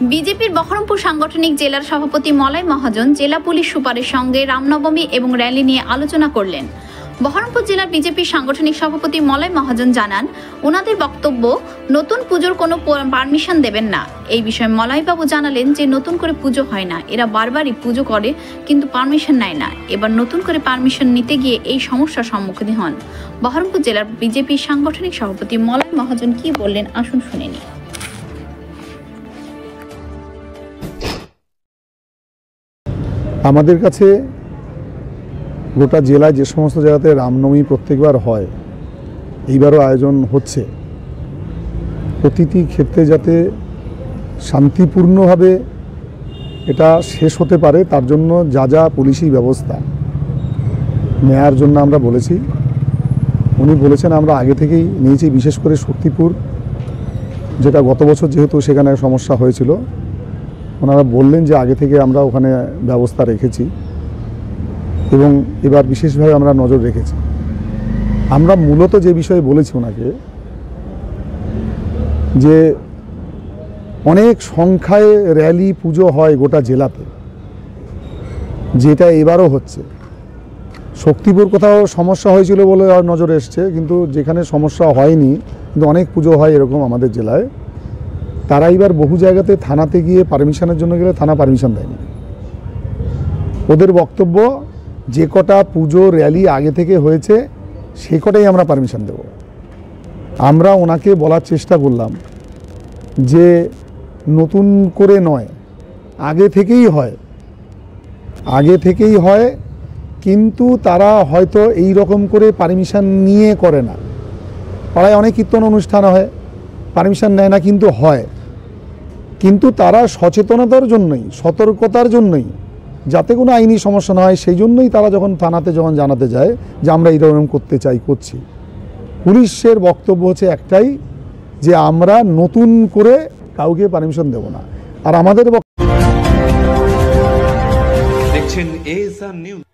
বিজেপির বহরমপুর সাংগঠনিক জেলার সভাপতি মলয় মহাজন জেলা পুলিশ সুপারের সঙ্গে রামনবমী এবং র্যালি নিয়ে আলোচনা করলেন। বহরমপুর জেলার বিজেপির সাংগঠনিক সভাপতি মলয় মহাজন জানান, ওনাদের বক্তব্য নতুন পুজোর কোনো পারমিশন দেবেন না। এই বিষয়ে মলয়বাবু জানালেন যে নতুন করে পুজো হয় না, এরা বারবারই পুজো করে কিন্তু পারমিশন নেয় না। এবার নতুন করে পারমিশন নিতে গিয়ে এই সমস্যার সম্মুখীন হন। বহরমপুর জেলার বিজেপির সাংগঠনিক সভাপতি মলয় মহাজন কি বললেন আসুন শুনে নিই। আমাদের কাছে গোটা জেলায় যে সমস্ত জায়গাতে রামনবমী প্রত্যেকবার হয়, এইবারও আয়োজন হচ্ছে, প্রতিটি ক্ষেত্রে যাতে শান্তিপূর্ণভাবে এটা শেষ হতে পারে তার জন্য যা যা পুলিশি ব্যবস্থা নেওয়ার জন্য আমরা বলেছি। উনি বলেছেন আমরা আগে থেকেই নিয়েছি, বিশেষ করে শক্তিপুর, যেটা গত বছর যেহেতু সেখানে সমস্যা হয়েছিল, ওনারা বললেন যে আগে থেকে আমরা ওখানে ব্যবস্থা রেখেছি এবং এবার বিশেষভাবে আমরা নজর রেখেছি। আমরা মূলত যে বিষয়ে বলেছি ওনাকে, যে অনেক সংখ্যায় র্যালি পুজো হয় গোটা জেলাতে, যেটা এবারও হচ্ছে। শক্তিপুর কোথাও সমস্যা হয়েছিল বলে নজরে এসছে, কিন্তু যেখানে সমস্যা হয়নি কিন্তু অনেক পুজো হয় এরকম আমাদের জেলায়, তারা এবার বহু জায়গাতে থানাতে গিয়ে পারমিশনের জন্য গেলে থানা পারমিশন দেয়নি। ওদের বক্তব্য যে কটা পুজো র্যালি আগে থেকে হয়েছে সে কটাই আমরা পারমিশন দেব। আমরা ওনাকে বলার চেষ্টা করলাম যে নতুন করে নয়, আগে থেকেই হয়, কিন্তু তারা হয়তো এই রকম করে পারমিশন নিয়ে করে না। পাড়ায় অনেক কীর্তন অনুষ্ঠান হয়, পারমিশন নেয় না কিন্তু হয়, কিন্তু তারা সচেতনতার জন্যই, সতর্কতার জন্যই, যাতে কোনো আইনি সমস্যা না হয়, সেই জন্যই তারা যখন থানাতে জানাতে যায় যে আমরা এইরকম করতে চাই, করছি। পুলিশের বক্তব্য হচ্ছে একটাই, যে আমরা নতুন করে কাউকে পারমিশন দেব না। আর আমাদের দেখছেন ASR নিউজ।